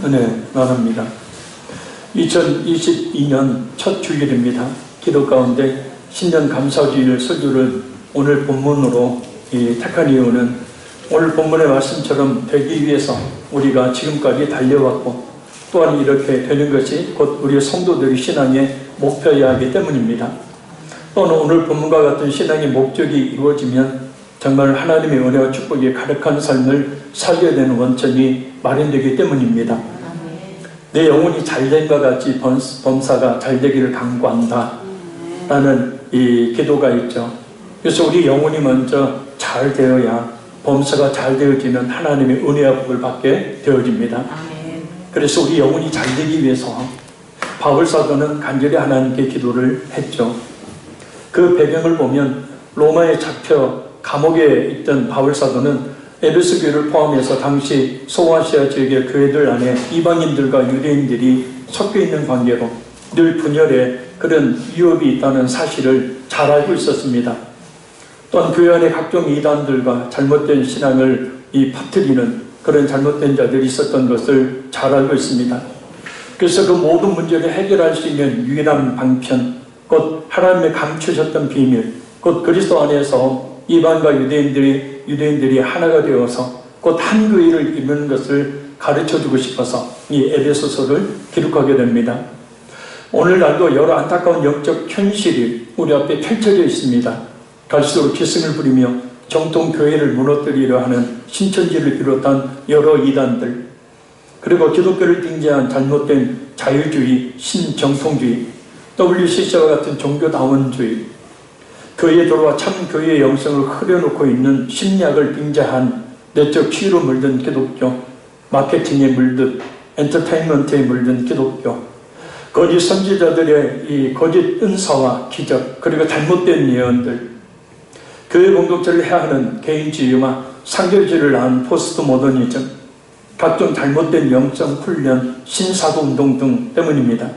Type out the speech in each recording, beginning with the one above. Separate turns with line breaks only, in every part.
은혜 나눕니다. 2022년 첫 주일입니다. 기도 가운데 신년 감사주일 설교를 오늘 본문으로 택한 이유는 오늘 본문의 말씀처럼 되기 위해서 우리가 지금까지 달려왔고 또한 이렇게 되는 것이 곧 우리 성도들의 신앙의 목표여야 하기 때문입니다. 또는 오늘 본문과 같은 신앙의 목적이 이루어지면 정말 하나님의 은혜와 축복이 가득한 삶을 살려야 되는 원천이 마련되기 때문입니다. 내 영혼이 잘된과 같이 범사가 잘되기를 간구한다 라는 이 기도가 있죠. 그래서 우리 영혼이 먼저 잘 되어야 범사가 잘 되어지는 하나님의 은혜와 복을 받게 되어집니다. 그래서 우리 영혼이 잘되기 위해서 바울 사도는 간절히 하나님께 기도를 했죠. 그 배경을 보면 로마에 잡혀 감옥에 있던 바울 사도는 에베소 교회를 포함해서 당시 소아시아 지역의 교회들 안에 이방인들과 유대인들이 섞여 있는 관계로 늘 분열에 그런 위협이 있다는 사실을 잘 알고 있었습니다. 또한 교회 안에 각종 이단들과 잘못된 신앙을 퍼뜨리는 그런 잘못된 자들이 있었던 것을 잘 알고 있습니다. 그래서 그 모든 문제를 해결할 수 있는 유일한 방편, 곧 하나님의 감추셨던 비밀, 곧 그리스도 안에서 이방과 유대인들이 하나가 되어서 곧 한 교회를 이루는 것을 가르쳐주고 싶어서 이 에베소서를 기록하게 됩니다. 오늘날도 여러 안타까운 영적 현실이 우리 앞에 펼쳐져 있습니다. 갈수록 기승을 부리며 정통 교회를 무너뜨리려 하는 신천지를 비롯한 여러 이단들, 그리고 기독교를 빙자한 잘못된 자유주의, 신정통주의, WCC와 같은 종교다원주의, 교회에 들어와 참 교회의 영성을 흐려놓고 있는 심리학을 빙자한 내적 치유로 물든 기독교, 마케팅에 물든 엔터테인먼트에 물든 기독교, 거짓 선지자들의 이 거짓 은사와 기적, 그리고 잘못된 예언들, 교회 공동체를 해하는 개인주의와 상결주의를 낳은 포스트 모더니즘, 각종 잘못된 영성 훈련, 신사도 운동 등 때문입니다.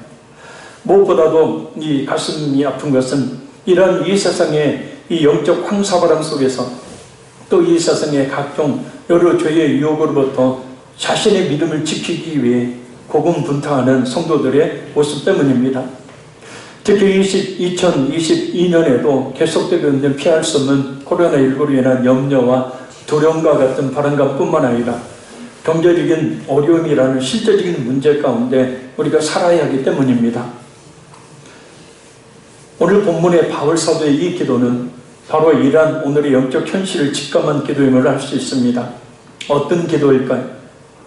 무엇보다도 이 가슴이 아픈 것은 이런 이 세상의 이 영적 황사바람 속에서 또 이 세상의 각종 여러 죄의 유혹으로부터 자신의 믿음을 지키기 위해 고군분투하는 성도들의 모습 때문입니다. 특히 2022년에도 계속되고 있는 피할 수 없는 코로나19로 인한 염려와 두려움과 같은 불안감뿐만 아니라 경제적인 어려움이라는 실제적인 문제 가운데 우리가 살아야 하기 때문입니다. 오늘 본문의 바울 사도의 이 기도는 바로 이러한 오늘의 영적 현실을 직감한 기도임을 알 수 있습니다. 어떤 기도일까요?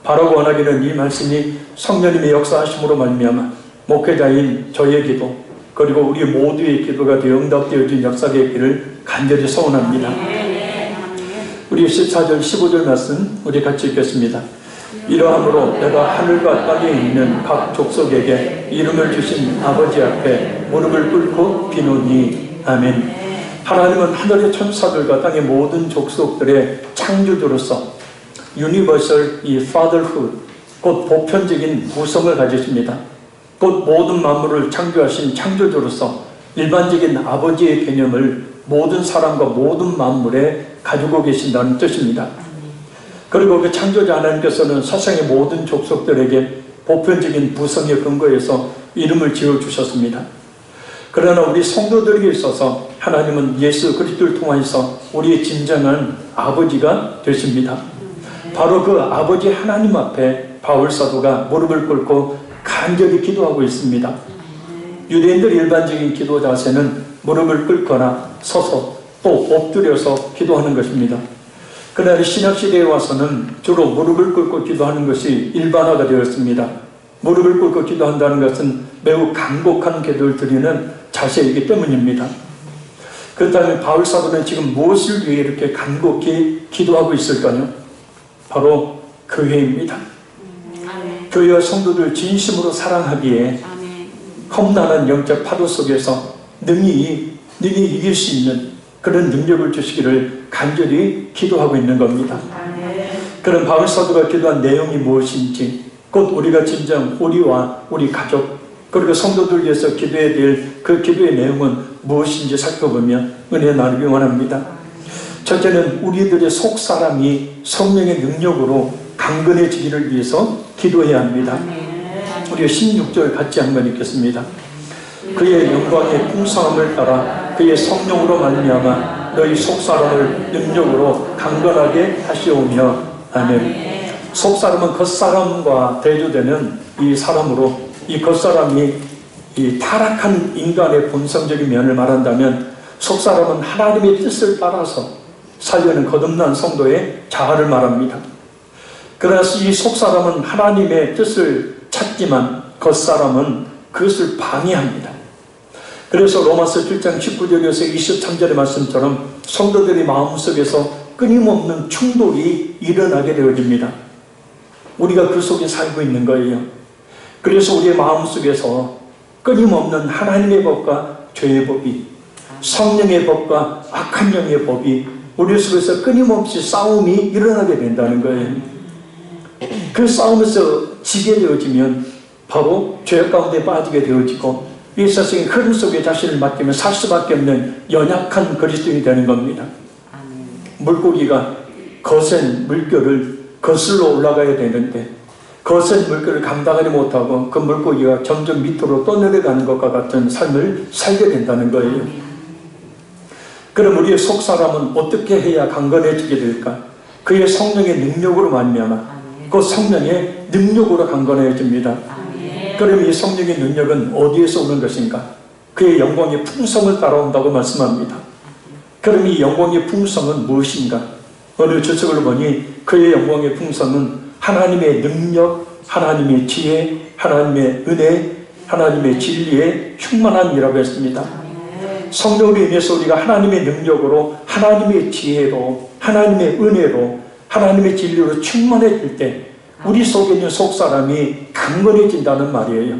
바로 원하기는 이 말씀이 성령님의 역사하심으로 말미암아 목회자인 저의 기도, 그리고 우리 모두의 기도가 되어 응답되어진 역사가 있기를 간절히 소원합니다. 우리 14절 15절 말씀 우리 같이 읽겠습니다. 이러함으로 내가 하늘과 땅에 있는 각 족속에게 이름을 주신 아버지 앞에 무릎을 꿇고 비노니. 아멘. 하나님은 하늘의 천사들과 땅의 모든 족속들의 창조주로서 유니버설 이 fatherhood, 곧 보편적인 구성을 가지십니다. 곧 모든 만물을 창조하신 창조주로서 일반적인 아버지의 개념을 모든 사람과 모든 만물에 가지고 계신다는 뜻입니다. 그리고 그 창조자 하나님께서는 세상의 모든 족속들에게 보편적인 부성에 근거해서 이름을 지어주셨습니다. 그러나 우리 성도들에게 있어서 하나님은 예수 그리스도를 통해서 우리의 진정한 아버지가 되십니다. 바로 그 아버지 하나님 앞에 바울 사도가 무릎을 꿇고 간절히 기도하고 있습니다. 유대인들 일반적인 기도 자세는 무릎을 꿇거나 서서 또 엎드려서 기도하는 것입니다. 그러나 신약시대에 와서는 주로 무릎을 꿇고 기도하는 것이 일반화가 되었습니다. 무릎을 꿇고 기도한다는 것은 매우 간곡한 기도를 드리는 자세이기 때문입니다. 그렇다면 바울 사도는 지금 무엇을 위해 이렇게 간곡히 기도하고 있을까요? 바로 교회입니다. 교회와 성도들 진심으로 사랑하기에 험난한 영적 파도 속에서 능히 이길 수 있는 그런 능력을 주시기를 간절히 기도하고 있는 겁니다. 그럼 바울 사도가 기도한 내용이 무엇인지, 곧 우리가 진정 우리와 우리 가족 그리고 성도들 위해서 기도해야 될 그 기도의 내용은 무엇인지 살펴보면 은혜 나누기 원합니다. 첫째는 우리들의 속사람이 성령의 능력으로 강건해지기를 위해서 기도해야 합니다. 우리 16절 같이 한번 읽겠습니다. 그의 영광의 풍성함을 따라 그의 성령으로 말미암아 너희 속사람을 능력으로 강건하게 하시오며. 아멘. 속사람은 겉사람과 대조되는 이 사람으로, 이 겉사람이 이 타락한 인간의 본성적인 면을 말한다면, 속사람은 하나님의 뜻을 따라서 살려는 거듭난 성도의 자아를 말합니다. 그래서 이 속사람은 하나님의 뜻을 찾지만 겉사람은 그것을 방해합니다. 그래서 로마서 7장 19절에서 23절의 말씀처럼 성도들의 마음속에서 끊임없는 충돌이 일어나게 되어집니다. 우리가 그 속에 살고 있는 거예요. 그래서 우리의 마음속에서 끊임없는 하나님의 법과 죄의 법이, 성령의 법과 악한 영의 법이 우리 속에서 끊임없이 싸움이 일어나게 된다는 거예요. 그 싸움에서 지게 되어지면 바로 죄 가운데 빠지게 되어지고 이 세상의 흐름 속에 자신을 맡기면 살 수밖에 없는 연약한 그리스도인이 되는 겁니다. 물고기가 거센 물결을 거슬러 올라가야 되는데 거센 물결을 감당하지 못하고 그 물고기가 점점 밑으로 떠내려가는 것과 같은 삶을 살게 된다는 거예요. 그럼 우리의 속사람은 어떻게 해야 강건해지게 될까? 그의 성령의 능력으로 말미암아 그 성령의 능력으로 강건해집니다. 그럼 이 성령의 능력은 어디에서 오는 것인가? 그의 영광의 풍성을 따라온다고 말씀합니다. 그럼 이 영광의 풍성은 무엇인가? 어느 주석을 보니 그의 영광의 풍성은 하나님의 능력, 하나님의 지혜, 하나님의 은혜, 하나님의 진리의 충만함이라고 했습니다. 성령으로 인해서 우리가 하나님의 능력으로, 하나님의 지혜로, 하나님의 은혜로, 하나님의 진리로 충만해질 때 우리 속에 있는 속사람이 강건해진다는 말이에요.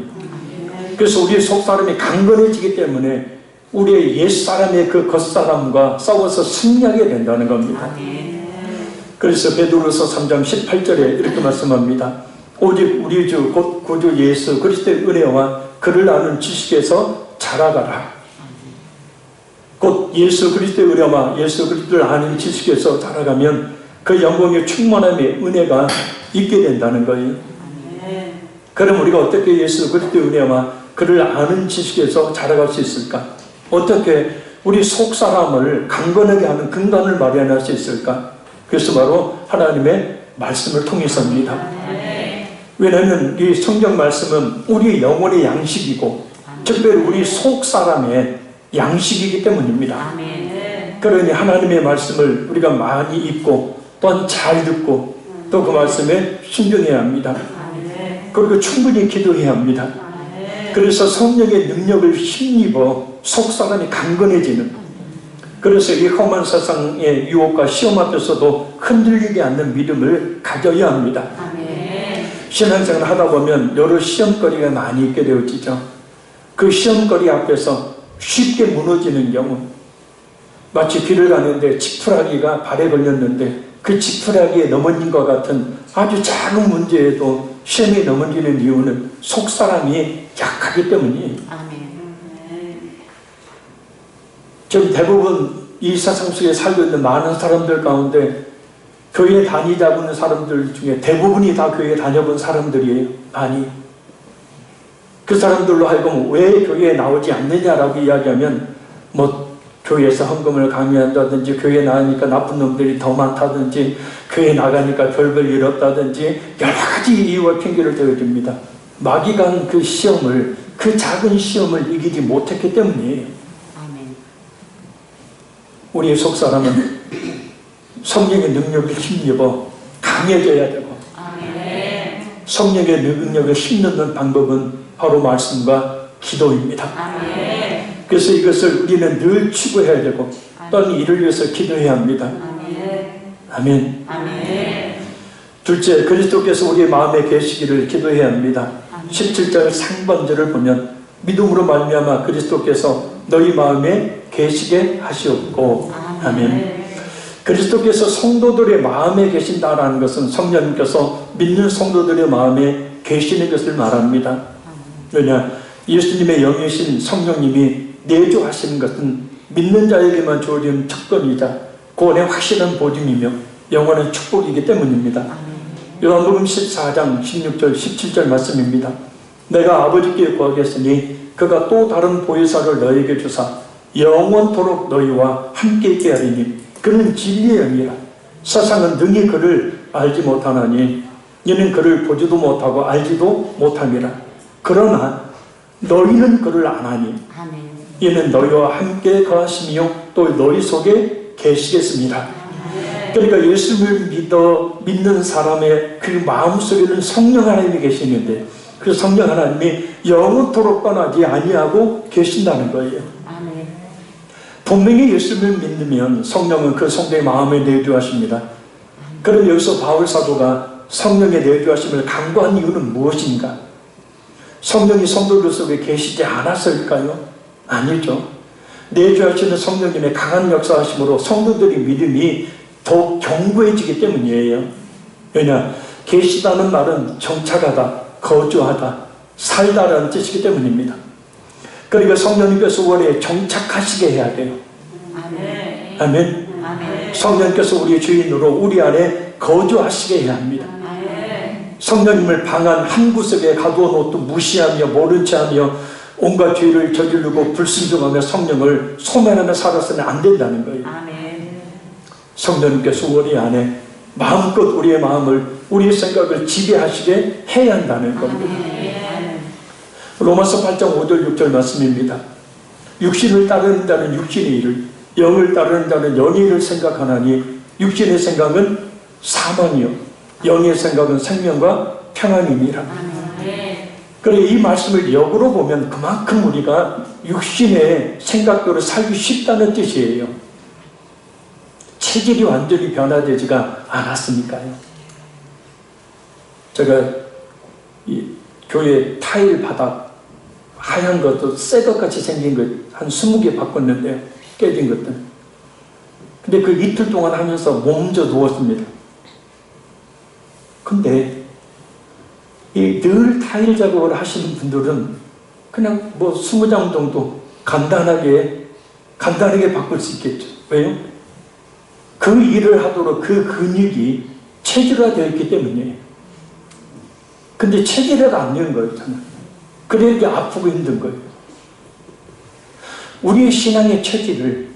그래서 우리의 속사람이 강건해지기 때문에 우리의 옛사람의 그 겉사람과 싸워서 승리하게 된다는 겁니다. 그래서 베드로서 3장 18절에 이렇게 말씀합니다. 오직 우리 주 곧 구주 예수 그리스도의 은혜와 그를 아는 지식에서 자라가라. 곧 예수 그리스도의 은혜와 예수 그리스도를 아는 지식에서 자라가면 그 영광의 충만함의 은혜가 있게 된다는 거예요. 그럼 우리가 어떻게 예수 그리스도의 은혜와 그를 아는 지식에서 자라갈 수 있을까? 어떻게 우리 속사람을 강건하게 하는 근간을 마련할 수 있을까? 그래서 바로 하나님의 말씀을 통해서입니다. 왜냐하면 이 성경 말씀은 우리 영혼의 양식이고 특별히 우리 속사람의 양식이기 때문입니다. 그러니 하나님의 말씀을 우리가 많이 읽고 또한 잘 듣고 또 그 말씀에 순종해야 합니다. 그리고 충분히 기도해야 합니다. 그래서 성령의 능력을 힘입어 속사람이 강건해지는, 그래서 이 험한 세상의 유혹과 시험 앞에서도 흔들리지 않는 믿음을 가져야 합니다. 신앙생활을 하다 보면 여러 시험거리가 많이 있게 되어지죠. 그 시험거리 앞에서 쉽게 무너지는 경우, 마치 길을 가는데 지푸라기가 발에 걸렸는데 그 지푸라기에 넘어진 것 같은 아주 작은 문제에도 시험에 넘어지는 이유는 속사람이 약하기 때문이에요. 지금 대부분 이 세상 속에 살고 있는 많은 사람들 가운데 교회 다니자는 사람들 중에 대부분이 다 교회 다녀본 사람들이에요. 많이. 그 사람들로 하여금 왜 교회에 나오지 않느냐라고 이야기하면 뭐 교회에서 헌금을 강요한다든지 교회에 나가니까 나쁜 놈들이 더 많다든지 교회에 나가니까 별별 일 없다든지 여러 가지 이유와 핑계를 대어줍니다. 마귀가 그 시험을, 그 작은 시험을 이기지 못했기 때문이에요. 우리의 속사람은 성령의 능력을 힘입어 강해져야 되고 성령의 능력을 힘넣는 방법은 바로 말씀과 기도입니다. 그래서 이것을 우리는 늘 추구해야 되고 또한 이를 위해서 기도해야 합니다. 아멘. 둘째, 그리스도께서 우리의 마음에 계시기를 기도해야 합니다. 17절 상반절을 보면 믿음으로 말미암아 그리스도께서 너희 마음에 계시게 하시옵고. 아멘. 그리스도께서 성도들의 마음에 계신다라는 것은 성령님께서 믿는 성도들의 마음에 계시는 것을 말합니다. 왜냐? 예수님의 영이신 성령님이 내주하시는 것은 믿는 자에게만 주어진 특권이자 구원의 확실한 보증이며 영원한 축복이기 때문입니다. 요한복음 14장 16절 17절 말씀입니다. 내가 아버지께 구하겠으니 그가 또 다른 보혜사를 너에게 주사 영원토록 너희와 함께 있게 하리니 그는 진리의 영이라. 세상은 능히 그를 알지 못하나니 이는 그를 보지도 못하고 알지도 못함이라. 그러나 너희는 그를 아나니 이는 너희와 함께 거하시며 또 너희 속에 계시겠습니다. 그러니까 예수를 믿는 사람의 그 마음속에는 성령 하나님이 계시는데 그 성령 하나님이 영원토록 떠나지 아니하고 계신다는 거예요. 분명히 예수를 믿으면 성령은 그 성도의 마음에 내주하십니다. 그럼 여기서 바울 사도가 성령의 내주하심을 강구한 이유는 무엇인가? 성령이 성도들 속에 계시지 않았을까요? 아니죠. 내주하시는 성령님의 강한 역사하심으로 성도들의 믿음이 더욱 견고해지기 때문이에요. 왜냐? 계시다는 말은 정착하다, 거주하다, 살다라는 뜻이기 때문입니다. 그러니까 성령님께서 우리 안에 정착하시게 해야 돼요. 아멘. 아멘. 성령께서 우리의 주인으로 우리 안에 거주하시게 해야 합니다. 성령님을 방 안 한 구석에 가두어 놓고 무시하며 모른 체하며 온갖 죄를 저지르고 불순종하며 성령을 소멸하며 살아서는 안 된다는 거예요. 성령님께서 우리 안에 마음껏 우리의 마음을, 우리의 생각을 지배하시게 해야 한다는 겁니다. 로마서 8장 5절 6절 말씀입니다. 육신을 따르는다는 육신의 일을, 영을 따르는다는 영의 일을 생각하나니 육신의 생각은 사망이요 영의 생각은 생명과 평안이니라. 그래, 이 말씀을 역으로 보면 그만큼 우리가 육신의 생각대로 살기 쉽다는 뜻이에요. 체질이 완전히 변화되지가 않았으니까요. 제가 이 교회 타일 바닥 하얀 것도 새 것같이 생긴 것 한 20개 바꿨는데요. 깨진 것들. 근데 그 이틀 동안 하면서 몸져 누웠습니다. 근데 이 늘 타일 작업을 하시는 분들은 그냥 뭐 20장 정도 간단하게 바꿀 수 있겠죠. 왜요? 그 일을 하도록 그 근육이 체질화되어 있기 때문이에요. 근데 체질화가 안 되는 거예요. 그러니까 아프고 힘든 거예요. 우리의 신앙의 체질을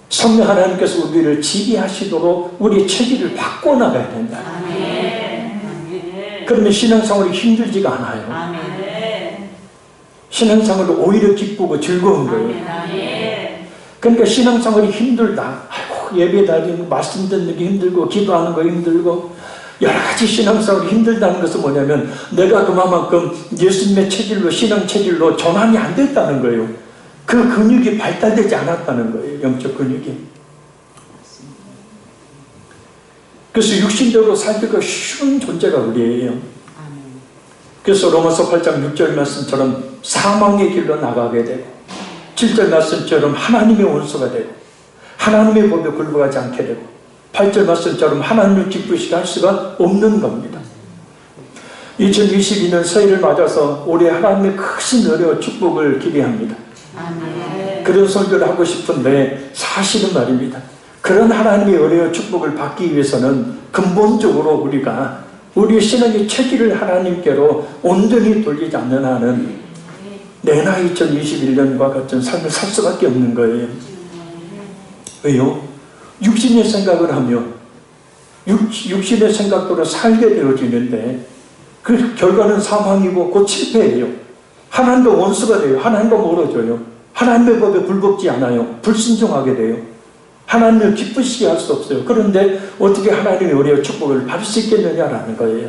성령 하나님께서 우리를 지배하시도록 우리의 체질을 바꿔나가야 된다. 그러면 신앙생활이 힘들지가 않아요. 신앙생활은 오히려 기쁘고 즐거운 거예요. 그러니까 신앙생활이 힘들다. 아이고, 예배 다니는 말씀 듣는 게 힘들고 기도하는 거 힘들고 여러 가지 신앙생활이 힘들다는 것은 뭐냐면 내가 그만큼 예수님의 체질로, 신앙 체질로 전환이 안 됐다는 거예요. 그 근육이 발달되지 않았다는 거예요. 영적 근육이. 그래서 육신적으로 살기가 쉬운 존재가 우리예요. 그래서 로마서 8장 6절 말씀처럼 사망의 길로 나가게 되고 7절 말씀처럼 하나님의 원수가 되고 하나님의 법에 굴복하지 않게 되고 8절 말씀처럼 하나님을 기쁘시게 할 수가 없는 겁니다. 2022년 새해를 맞아서 올해 하나님의 크신 은혜와 축복을 기대합니다. 그런 설교를 하고 싶은데 사실은 말입니다. 그런 하나님의 은혜와 축복을 받기 위해서는 근본적으로 우리가 우리의 신앙의 체질을 하나님께로 온전히 돌리지 않는 한은 내나 2021년과 같은 삶을 살 수밖에 없는 거예요. 왜요? 육신의 생각을 하며 육신의 생각대로 살게 되어지는데 그 결과는 사망이고 곧 실패예요. 하나님과 원수가 돼요. 하나님과 멀어져요. 하나님의 법에 불복지 않아요. 불순종하게 돼요. 하나님을 기쁘시게 할 수 없어요. 그런데 어떻게 하나님의 은혜와 축복을 받을 수 있겠느냐라는 거예요.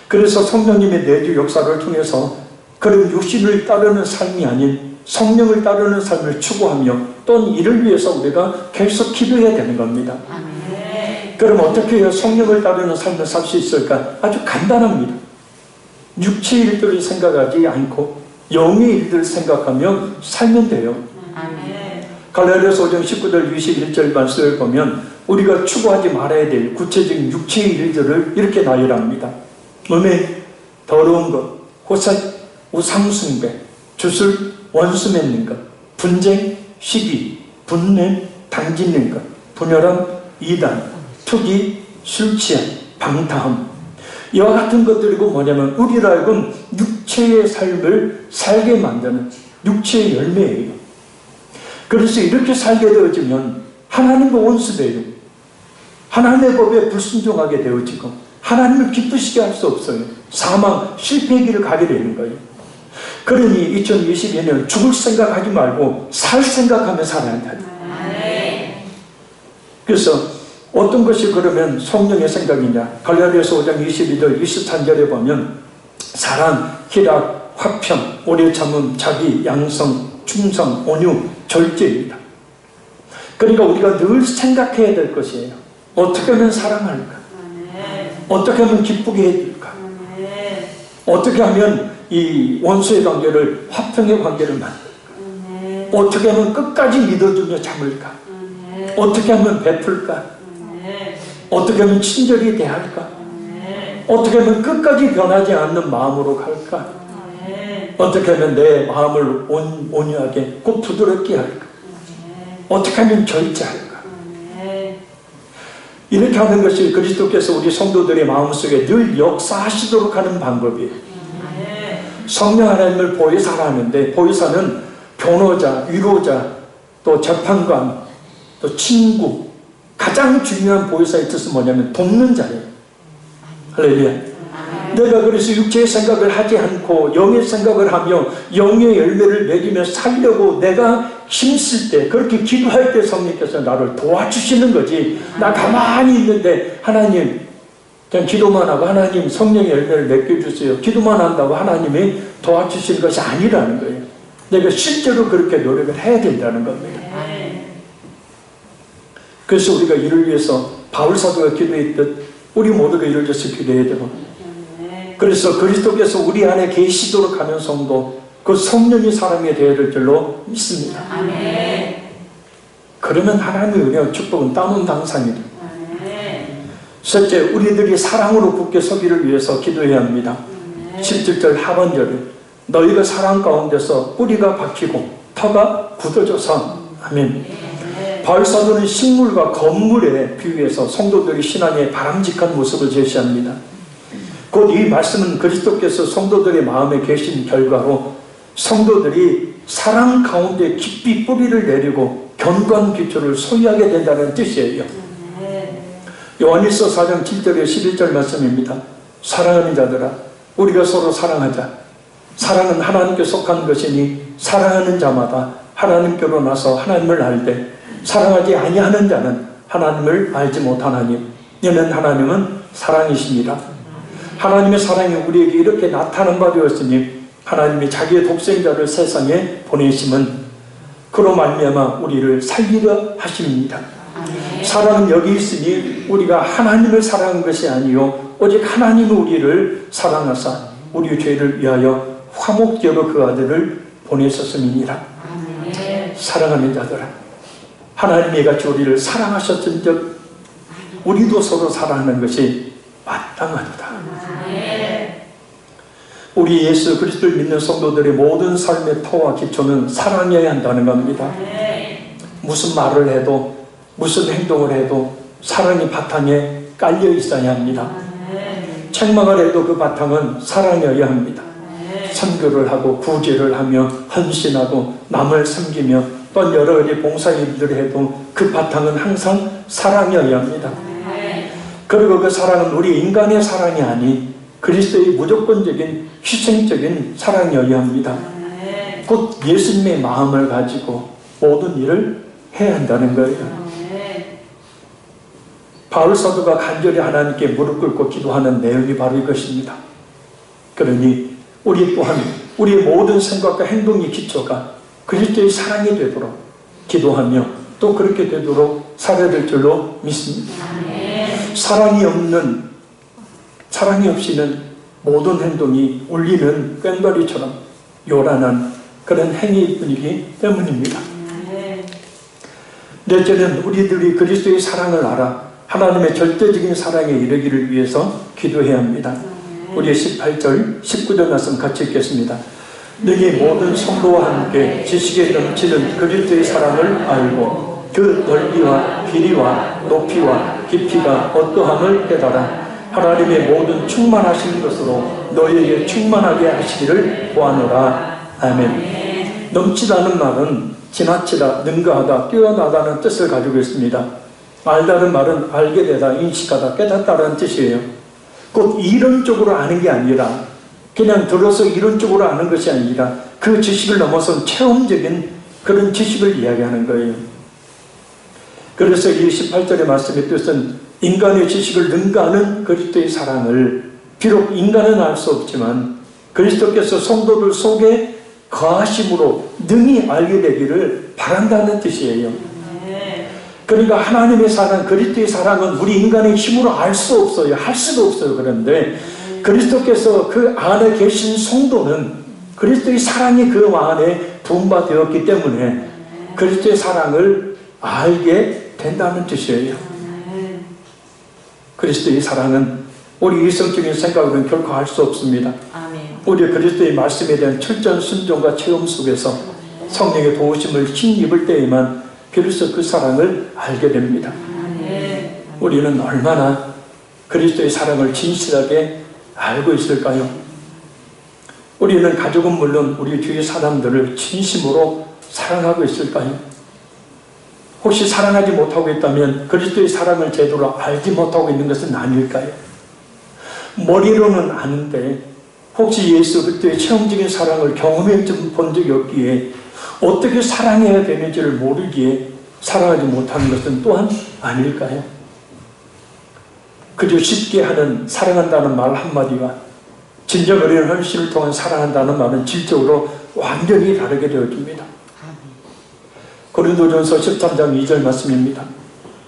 그래서 성령님의 내주 역사를 통해서 그런 육신을 따르는 삶이 아닌 성령을 따르는 삶을 추구하며 또는 이를 위해서 우리가 계속 기도해야 되는 겁니다. 그럼 어떻게 해야 성령을 따르는 삶을 살 수 있을까? 아주 간단합니다. 육체의 일들을 생각하지 않고 영의 일들을 생각하며 살면 돼요. 갈라디아서 5장 19절 21절 말씀을 보면 우리가 추구하지 말아야 될 구체적인 육체의 일들을 이렇게 나열합니다. 음행, 더러운 것, 호색, 우상숭배, 주술, 원수 맺는 것, 분쟁, 시기, 분냄, 당짓는 것, 분열함, 이단, 투기, 술 취한, 방탕함, 이와 같은 것들이고 뭐냐면 우리를 하여금 육체의 삶을 살게 만드는 육체의 열매예요. 그래서 이렇게 살게 되어지면 하나님과 원수되고 하나님의 법에 불순종하게 되어지고 하나님을 기쁘시게 할 수 없어요. 사망, 실패의 길을 가게 되는 거예요. 그러니 2022년 죽을 생각하지 말고 살 생각하며 살아야 한다. 그래서 어떤 것이 그러면 성령의 생각이냐? 갈라디아서 5장 22절 23절에 보면 사랑, 희락, 화평, 오래 참음, 자비, 양성, 충성, 온유, 절제입니다. 그러니까 우리가 늘 생각해야 될 것이에요. 어떻게 하면 사랑할까? 어떻게 하면 기쁘게 해줄까? 어떻게 하면 이 원수의 관계를 화평의 관계를 만들까? 어떻게 하면 끝까지 믿어주며 참을까? 어떻게 하면 베풀까? 어떻게 하면 친절히 대할까? 어떻게 하면 끝까지 변하지 않는 마음으로 갈까? 어떻게 하면 내 마음을 온유하게 꼭 부드럽게 할까? 어떻게 하면 절제할까? 이렇게 하는 것이 그리스도께서 우리 성도들의 마음속에 늘 역사하시도록 하는 방법이에요. 성령 하나님을 보혜사라 하는데 보혜사는 변호자, 위로자, 또 재판관, 또 친구, 가장 중요한 보혜사의 뜻은 뭐냐면 돕는 자예요. 할렐루야. 내가 그래서 육체의 생각을 하지 않고 영의 생각을 하며 영의 열매를 맺으며 살려고 내가 힘쓸 때, 그렇게 기도할 때 성령께서 나를 도와주시는 거지. 나 가만히 있는데 하나님 그냥 기도만 하고 하나님 성령의 열매를 맺겨주세요, 기도만 한다고 하나님이 도와주시는 것이 아니라는 거예요. 내가 실제로 그렇게 노력을 해야 된다는 겁니다. 그래서 우리가 이를 위해서 바울 사도가 기도했듯 우리 모두가 이를 위해서 기도해야 되고, 그래서 그리스도께서 우리 안에 계시도록 하는 성도, 그 성령이 사람이 되어야 될 줄로 믿습니다. 그러면 하나님의 은혜와 축복은 따놓은 당상이다. 셋째, 우리들이 사랑으로 굳게 서기를 위해서 기도해야 합니다. 17절 하반절에 너희가 사랑 가운데서 뿌리가 박히고 터가 굳어져서, 아멘. 바울 사도는 식물과 건물에 비유해서 성도들이 신앙의 바람직한 모습을 제시합니다. 곧 이 말씀은 그리스도께서 성도들의 마음에 계신 결과로 성도들이 사랑 가운데 깊이 뿌리를 내리고 견고한 기초를 소유하게 된다는 뜻이에요. 요한일서 4장 7절에 11절 말씀입니다. 사랑하는 자들아, 우리가 서로 사랑하자. 사랑은 하나님께 속한 것이니 사랑하는 자마다 하나님께로 나서 하나님을 알되 사랑하지 아니하는 자는 하나님을 알지 못하나니 이는 하나님은 사랑이십니다. 하나님의 사랑이 우리에게 이렇게 나타난 바 되었으니 하나님이 자기의 독생자를 세상에 보내심은 그로 말미암아 우리를 살리려 하심입니다. 사랑은 여기 있으니 우리가 하나님을 사랑한 것이 아니요 오직 하나님은 우리를 사랑하사 우리 죄를 위하여 화목제로 그 아들을 보내셨음이니라. 사랑하는 자들아, 하나님이 같이 우리를 사랑하셨은즉 우리도 서로 사랑하는 것이 마땅하도다. 우리 예수 그리스도를 믿는 성도들의 모든 삶의 터와 기초는 사랑해야 한다는 겁니다. 무슨 말을 해도 무슨 행동을 해도 사랑이 바탕에 깔려 있어야 합니다. 책망을 해도 그 바탕은 사랑이어야 합니다. 선교를 하고 구제를 하며 헌신하고 남을 섬기며 또 여러 가지 봉사일들을 해도 그 바탕은 항상 사랑이어야 합니다. 그리고 그 사랑은 우리 인간의 사랑이 아닌 그리스도의 무조건적인 희생적인 사랑이어야 합니다. 곧 예수님의 마음을 가지고 모든 일을 해야 한다는 거예요. 바울 사도가 간절히 하나님께 무릎 꿇고 기도하는 내용이 바로 이것입니다. 그러니 우리 또한 우리의 모든 생각과 행동의 기초가 그리스도의 사랑이 되도록 기도하며 또 그렇게 되도록 살아야 될 줄로 믿습니다. 사랑이 없이는 모든 행동이 울리는 꽹과리처럼 요란한 그런 행위일 뿐이기 때문입니다. 넷째는 우리들이 그리스도의 사랑을 알아 하나님의 절대적인 사랑에 이르기를 위해서 기도해야 합니다. 우리 18절, 19절 말씀 같이 읽겠습니다. 너희 모든 성도와 함께 지식에 넘치는 그리스도의 사랑을 알고 그 넓이와 길이와 높이와 깊이가 어떠함을 깨달아 하나님의 모든 충만하신 것으로 너희에게 충만하게 하시기를 구하노라. 아멘. 넘치다는 말은 지나치다, 능가하다, 뛰어나다는 뜻을 가지고 있습니다. 알다는 말은 알게 되다, 인식하다, 깨닫다라는 뜻이에요. 곧 이론적으로 아는 게 아니라 그냥 들어서 이론적으로 아는 것이 아니라 그 지식을 넘어선 체험적인 그런 지식을 이야기하는 거예요. 그래서 이 18절의 말씀의 뜻은 인간의 지식을 능가하는 그리스도의 사랑을 비록 인간은 알 수 없지만 그리스도께서 성도들 속에 거하심으로 능히 알게 되기를 바란다는 뜻이에요. 그러니까 하나님의 사랑, 그리스도의 사랑은 우리 인간의 힘으로 알 수 없어요. 할 수도 없어요. 그런데 그리스도께서 그 안에 계신 성도는 그리스도의 사랑이 그 안에 부음받았기 때문에 그리스도의 사랑을 알게 된다는 뜻이에요. 그리스도의 사랑은 우리 이성적인 생각으로는 결코 할 수 없습니다. 우리 그리스도의 말씀에 대한 철저한 순종과 체험 속에서 성령의 도우심을 힘입을 때에만 비로소 그 사랑을 알게 됩니다. 우리는 얼마나 그리스도의 사랑을 진실하게 알고 있을까요? 우리는 가족은 물론 우리 주위 사람들을 진심으로 사랑하고 있을까요? 혹시 사랑하지 못하고 있다면 그리스도의 사랑을 제대로 알지 못하고 있는 것은 아닐까요? 머리로는 아는데 혹시 예수 그리스도의 체험적인 사랑을 경험해 본 적이 없기에 어떻게 사랑해야 되는지를 모르기에 사랑하지 못하는 것은 또한 아닐까요? 그저 쉽게 하는 사랑한다는 말 한마디와 진정 어린 헌신을 통한 사랑한다는 말은 질적으로 완전히 다르게 되어집니다. 고린도전서 13장 2절 말씀입니다.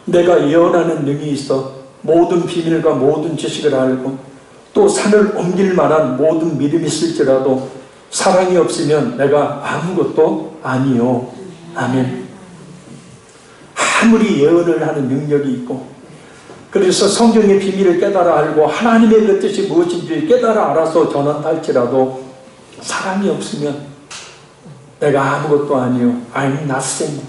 내가 예언하는 능이 있어 모든 비밀과 모든 지식을 알고 또 산을 옮길 만한 모든 믿음이 있을지라도 사랑이 없으면 내가 아무것도 아니요. 아멘. 아무리 예언을 하는 능력이 있고 그래서 성경의 비밀을 깨달아 알고 하나님의 그 뜻이 무엇인지 깨달아 알아서 전한다 할지라도 사랑이 없으면 내가 아무것도 아니요. I'm nothing.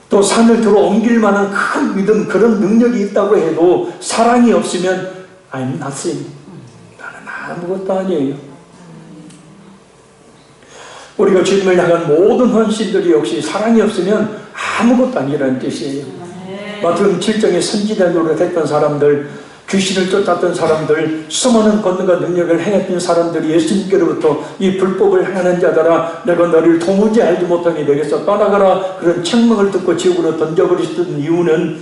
또 산을 들어 옮길 만한 큰 믿음, 그런 능력이 있다고 해도 사랑이 없으면 I'm nothing. 나는 아무것도 아니에요. 우리가 주님을 향한 모든 헌신들이 역시 사랑이 없으면 아무것도 아니라는 뜻이에요. 마태복음 7장에 선지자 노릇했던 사람들, 귀신을 쫓았던 사람들, 수많은 권능과 능력을 행했던 사람들이 예수님께로부터 이 불법을 행하는 자들아 내가 너를 도무지 알지 못하니 너에게서 떠나가라 그런 책망을 듣고 지옥으로 던져버리셨던 이유는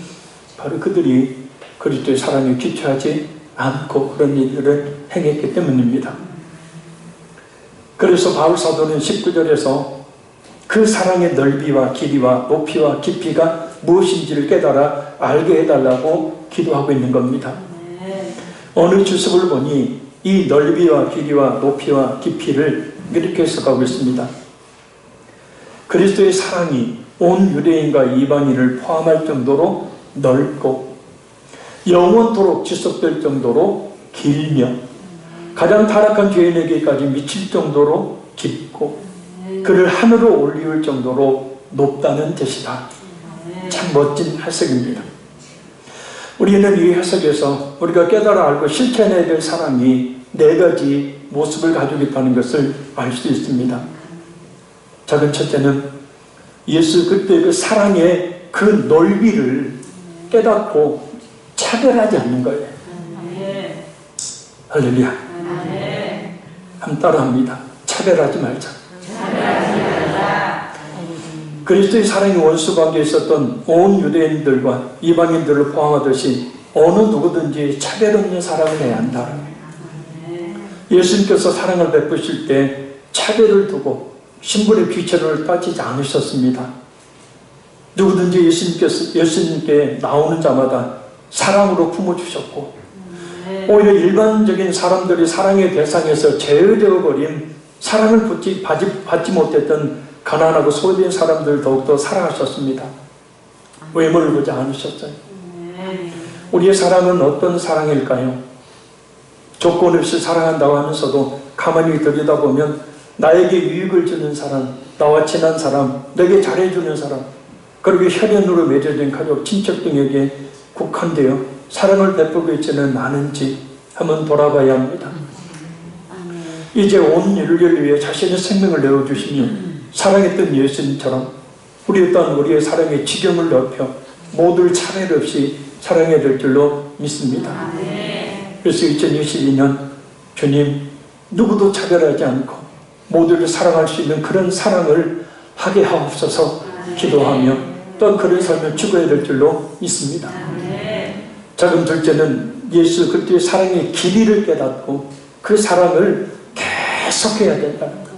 바로 그들이 그리스도의 사랑에 기초하지 않고 그런 일들을 행했기 때문입니다. 그래서 바울 사도는 19절에서 그 사랑의 넓이와 길이와 높이와 깊이가 무엇인지를 깨달아 알게 해달라고 기도하고 있는 겁니다. 어느 주석을 보니 이 넓이와 길이와 높이와 깊이를 이렇게 해석하고 있습니다. 그리스도의 사랑이 온 유대인과 이방인을 포함할 정도로 넓고 영원토록 지속될 정도로 길며 가장 타락한 죄인에게까지 미칠 정도로 깊고 그를 하늘로 올리울 정도로 높다는 뜻이다. 참 멋진 해석입니다. 우리는 이 해석에서 우리가 깨달아 알고 실천해야 될 사랑이 네 가지 모습을 가지고 있다는 것을 알 수 있습니다. 작은 첫째는 예수 그리스도의 그 사랑의 그 넓이를 깨닫고 차별하지 않는 거예요. 할렐루야. 한번 따라합니다. 차별하지 말자. 그리스도의 사랑이 원수관계에 있었던 온 유대인들과 이방인들을 포함하듯이 어느 누구든지 차별 없는 사랑을 해야 한다. 예수님께서 사랑을 베푸실 때 차별을 두고 신분의 귀천을 따지지 않으셨습니다. 누구든지 예수님께 나오는 자마다 사랑으로 품어주셨고 오히려 일반적인 사람들이 사랑의 대상에서 제어되어버린 사랑을 받지 못했던 가난하고 소외된 사람들을 더욱더 사랑하셨습니다. 외모를 보지 않으셨어요. 우리의 사랑은 어떤 사랑일까요? 조건 없이 사랑한다고 하면서도 가만히 들여다보면 나에게 유익을 주는 사람, 나와 친한 사람, 내게 잘해주는 사람, 그리고 혈연으로 맺어진 가족, 친척 등에게 국한되어 사랑을 베풀고 있지는 않은지 한번 돌아봐야 합니다. 이제 온 인류를 위해 자신의 생명을 내어주시며 사랑했던 예수님처럼 우리 또한 우리의 사랑의 지경을 넓혀 모두를 차별 없이 사랑해야 될 줄로 믿습니다. 그래서 2022년 주님 누구도 차별하지 않고 모두를 사랑할 수 있는 그런 사랑을 하게 하옵소서 기도하며 또한 그런 삶을 추구해야 될 줄로 믿습니다. 작은 둘째는 예수 그리스도의 사랑의 길이를 깨닫고 그 사랑을 계속해야 된다는 것.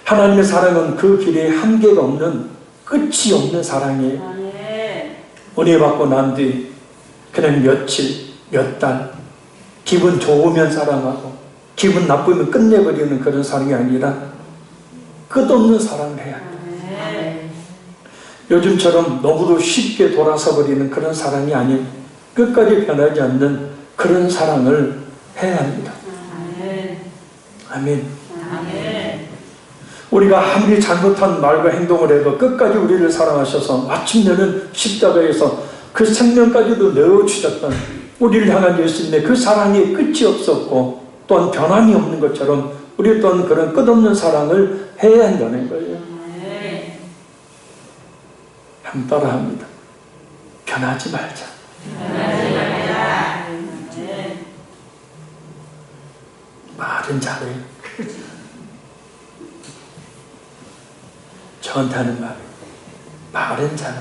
하나님의 사랑은 그 길에 한계가 없는 끝이 없는 사랑이에요. 은혜 받고 난 뒤 그냥 며칠, 몇 달 기분 좋으면 사랑하고 기분 나쁘면 끝내버리는 그런 사랑이 아니라 끝없는 사랑을 해야 해요. 요즘처럼 너무도 쉽게 돌아서 버리는 그런 사랑이 아닌 끝까지 변하지 않는 그런 사랑을 해야 합니다. 아멘. 우리가 아무리 잘못한 말과 행동을 해도 끝까지 우리를 사랑하셔서 마침내는 십자가에서 그 생명까지도 내어주셨던 우리를 향한 예수님의 그 사랑이 끝이 없었고 또한 변함이 없는 것처럼 우리 또한 그런 끝없는 사랑을 해야 한다는 거예요. 한번 따라합니다. 변하지 말자. 말은 잘해. 저한테 하는 말. 말은 잘해.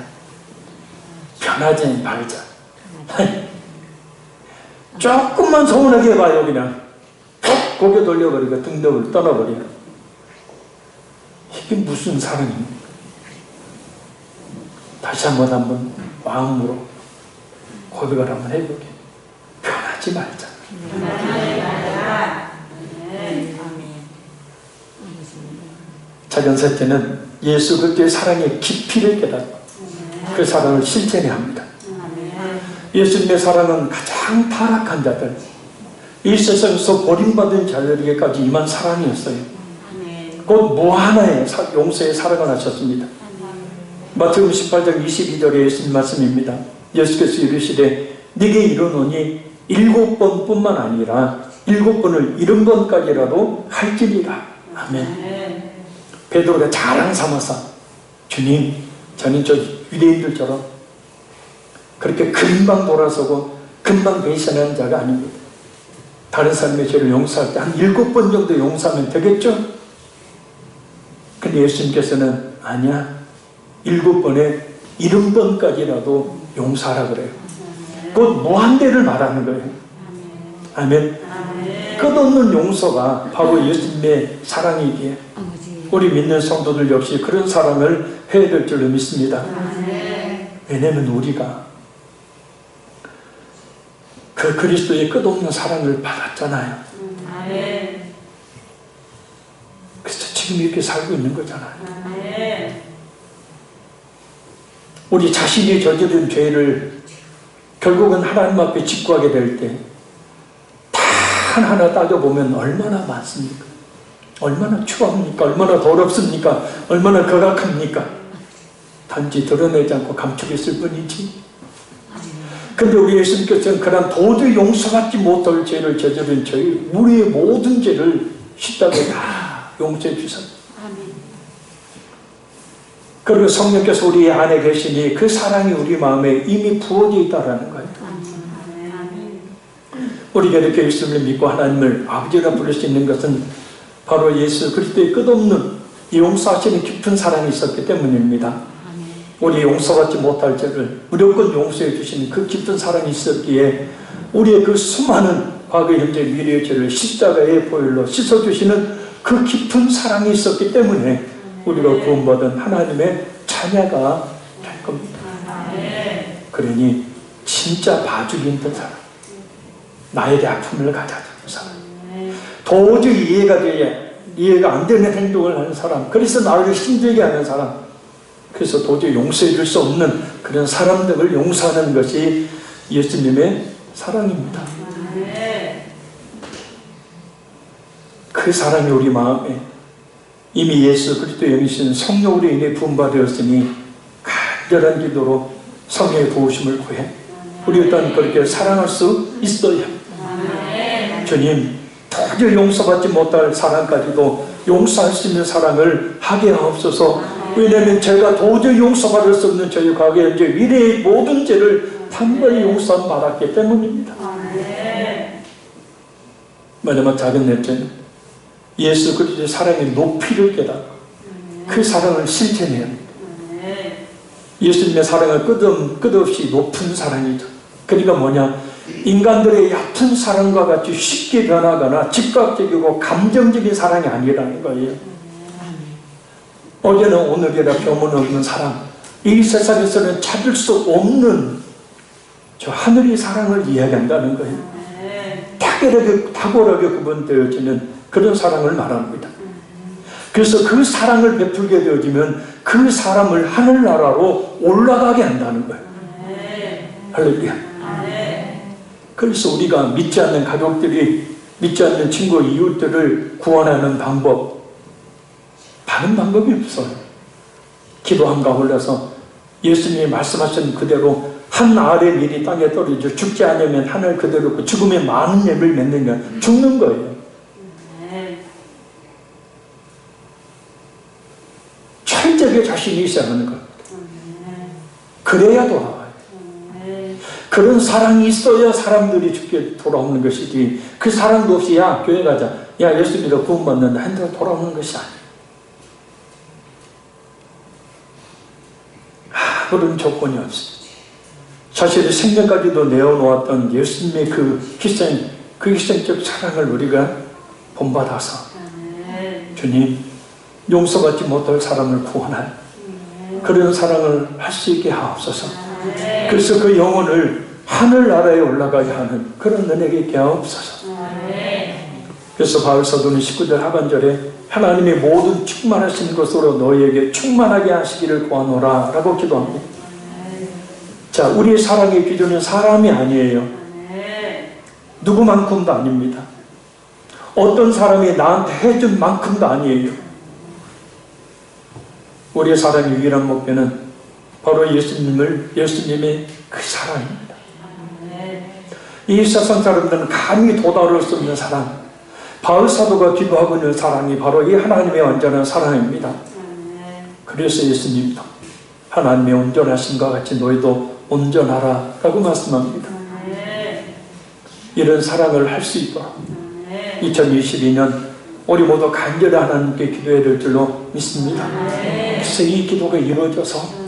변하지 말자. 조금만 서운하게 해봐요. 그냥 톡 고개 돌려버리고 등덕을 떠나버려. 이게 무슨 사랑입니까? 다시 한번 마음으로 고백을 한번 해보게. 변하지 말자. 작은 셋째는 예수 그리스도의 사랑의 깊이를 깨닫고 그 사랑을 실천해야 합니다. 예수님의 사랑은 가장 타락한 자들, 이 세상에서 버림받은 자들에게까지 임한 사랑이었어요. 곧 무한의 용서의 사랑을 하셨습니다. 마태복음 18장 22절의 예수님 말씀입니다. 예수께서 이르시되 네게 이르노니 7번뿐만 아니라 7번을 70번까지라도 할지니라. 아멘. 베드로가 자랑 삼아서 주님 저는 저 유대인들처럼 그렇게 금방 돌아서고 금방 배신하는 자가 아닙니다. 다른 사람의 죄를 용서할 때 한 7번 정도 용서하면 되겠죠? 근데 예수님께서는 아니야, 7번에 70번까지라도 용서하라 그래요. 곧 무한대를 말하는 거예요. 아멘. 끝없는 용서가 바로 예수님의 사랑이기에 우리 믿는 성도들 역시 그런 사랑을 해야 될 줄로 믿습니다. 왜냐하면 우리가 그 그리스도의 끝없는 사랑을 받았잖아요. 그래서 지금 이렇게 살고 있는 거잖아요. 우리 자신이 저지른 죄를 결국은 하나님 앞에 직구하게 될 때 단 하나 따져보면 얼마나 많습니까? 얼마나 추합니까? 얼마나 더럽습니까? 얼마나 거각합니까? 단지 드러내지 않고 감추고 있을 뿐이지. 근데 우리 예수님께서는 그런 도저히 용서받지 못할 죄를 저지른 저희 우리의 모든 죄를 십자가에 다 용서해 주셨어요. 그리고 성령께서 우리 안에 계시니 그 사랑이 우리 마음에 이미 부어져 있다는 거예요. 우리가 이렇게 예수님을 믿고 하나님을 아버지라 부를 수 있는 것은 바로 예수 그리스도의 끝없는 용서하시는 깊은 사랑이 있었기 때문입니다. 우리 용서받지 못할 죄를 무조건 용서해 주시는 그 깊은 사랑이 있었기에 우리의 그 수많은 과거, 현재, 미래의 죄를 십자가의 보혈로 씻어주시는 그 깊은 사랑이 있었기 때문에 우리가 구원받은 하나님의 자녀가 될 겁니다. 그러니 진짜 봐주기 힘든 사람, 나에게 아픔을 가져주는 사람, 도저히 이해가 안 되는 행동을 하는 사람, 그래서 나를 힘들게 하는 사람, 그래서 도저히 용서해 줄 수 없는 그런 사람들을 용서하는 것이 예수님의 사랑입니다. 그 사랑이 우리 마음에 이미 예수 그리스도의 영이신 성령으로 인해 부음받았으니 간절한 기도로 성령의 도우심을 구해 우리 또한 그렇게 사랑할 수 있어야 합니다. 주님, 도저히 용서받지 못할 사랑까지도 용서할 수 있는 사랑을 하게 하옵소서. 왜냐하면 제가 도저히 용서받을 수 없는 저희 과거, 현재, 미래의 모든 죄를 단번에 용서함 받았기 때문입니다. 마지막 작은 넷째는 예수 그리스도의 사랑의 높이를 깨닫고 그 사랑을 실천해야 합니다. 예수님의 사랑은 끝없이 높은 사랑이죠. 그러니까 뭐냐? 인간들의 얕은 사랑과 같이 쉽게 변하거나 즉각적이고 감정적인 사랑이 아니라는 거예요. 어제는 오늘이라 변함없는 사랑, 이 세상에서는 찾을 수 없는 저 하늘의 사랑을 이야기한다는 거예요. 탁월하게 구분되어지는 그런 사랑을 말합니다. 그래서 그 사랑을 베풀게 되어지면 그 사람을 하늘나라로 올라가게 한다는 거예요. 할렐루야. 그래서 우리가 믿지 않는 가족들이, 믿지 않는 친구, 이웃들을 구원하는 방법, 다른 방법이 없어요. 기도 한가 올라서 예수님이 말씀하신 그대로 한 알의 밀이 땅에 떨어져 죽지 않으면 하늘 그대로 죽음의 많은 예를 맺느냐, 죽는 거예요. 철저하게 자신이 있어야 하는 겁니다. 그래야 돌아와요. 그런 사랑이 있어야 사람들이 죽게 돌아오는 것이지, 그 사랑도 없이 야 교회 가자, 야 예수 믿어 구원받는다 한다고 돌아오는 것이 아니에요. 그런 조건이 없어요. 사실 생명까지도 내어놓았던 예수님의 그 희생적 사랑을 우리가 본받아서 주님, 용서받지 못할 사람을 구원할 그런 사랑을 할 수 있게 하옵소서. 그래서 그 영혼을 하늘나라에 올라가게 하는 그런 은혜가 있게 하옵소서. 그래서 바울 사도는 19절 하반절에 하나님의 모든 충만하신 것으로 너희에게 충만하게 하시기를 구하노라 라고 기도합니다. 자, 우리의 사랑의 기준은 사람이 아니에요. 누구만큼도 아닙니다. 어떤 사람이 나한테 해준 만큼도 아니에요. 우리의 사랑의 유일한 목표는 바로 예수님의 그 사랑입니다. 이 세상 사람들은 감히 도달할 수 없는 사랑, 바울 사도가 기도하고 있는 사랑이 바로 이 하나님의 온전한 사랑입니다. 그래서 예수님도 하나님의 온전하심과 같이 너희도 온전하라 라고 말씀합니다. 이런 사랑을 할 수 있도록 2022년 우리 모두 간절히 하나님께 기도해야 될 줄로 믿습니다. 그래서 이 기도가 이루어져서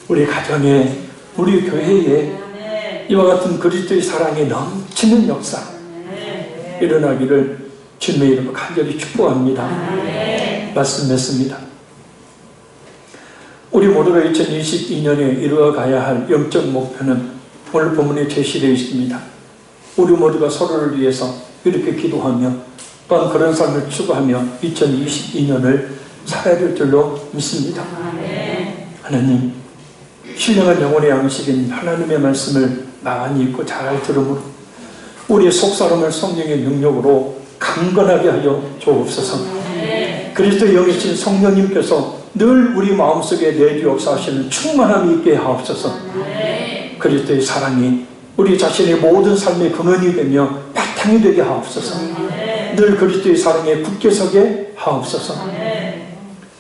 우리 가정에, 우리 교회에 이와 같은 그리스도의 사랑이 넘치는 역사 일어나기를 주님의 이름으로 간절히 축복합니다. 말씀 맺습니다. 우리 모두가 2022년에 이루어가야 할 영적 목표는 오늘 본문에 제시되어 있습니다. 우리 모두가 서로를 위해서 이렇게 기도하며 또한 그런 삶을 추구하며 2022년을 살아야 될 줄로 믿습니다. 하나님, 신령한 영혼의 양식인 하나님의 말씀을 많이 읽고 잘 들음으로 우리의 속사람을 성령의 능력으로 강건하게 하여 주옵소서. 그리스도의 영이신 성령님께서 늘 우리 마음속에 내주 역사하시는 충만함이 있게 하옵소서. 그리스도의 사랑이 우리 자신의 모든 삶의 근원이 되며 바탕이 되게 하옵소서. 늘 그리스도의 사랑에 굳게 서게 하옵소서.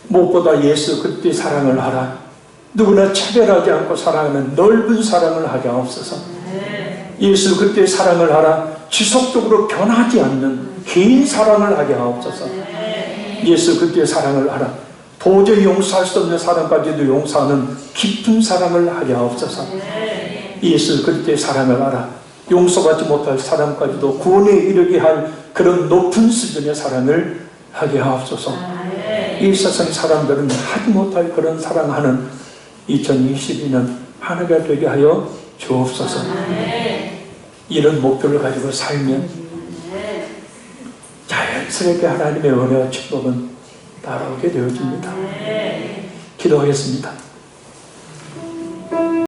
무엇보다 예수 그리스도의 사랑을 하라. 누구나 차별하지 않고 사랑하는 넓은 사랑을 하게 하옵소서. 예수 그리스도의 사랑을 하라. 지속적으로 변하지 않는 긴 사랑을 하게 하옵소서. 예수 그리스도의 사랑을 하라. 도저히 용서할 수 없는 사랑까지도 용서하는 깊은 사랑을 하게 하옵소서. 예수 그리스도의 사랑을 하라. 용서받지 못할 사랑까지도 구원에 이르게 할 그런 높은 수준의 사랑을 하게 하옵소서. 이 세상 사람들은 하지 못할 그런 사랑하는 2022년 한 해가 되게 하여 주옵소서. 이런 목표를 가지고 살면 자연스럽게 하나님의 은혜와 축복은 따라오게 되어집니다. 기도하겠습니다.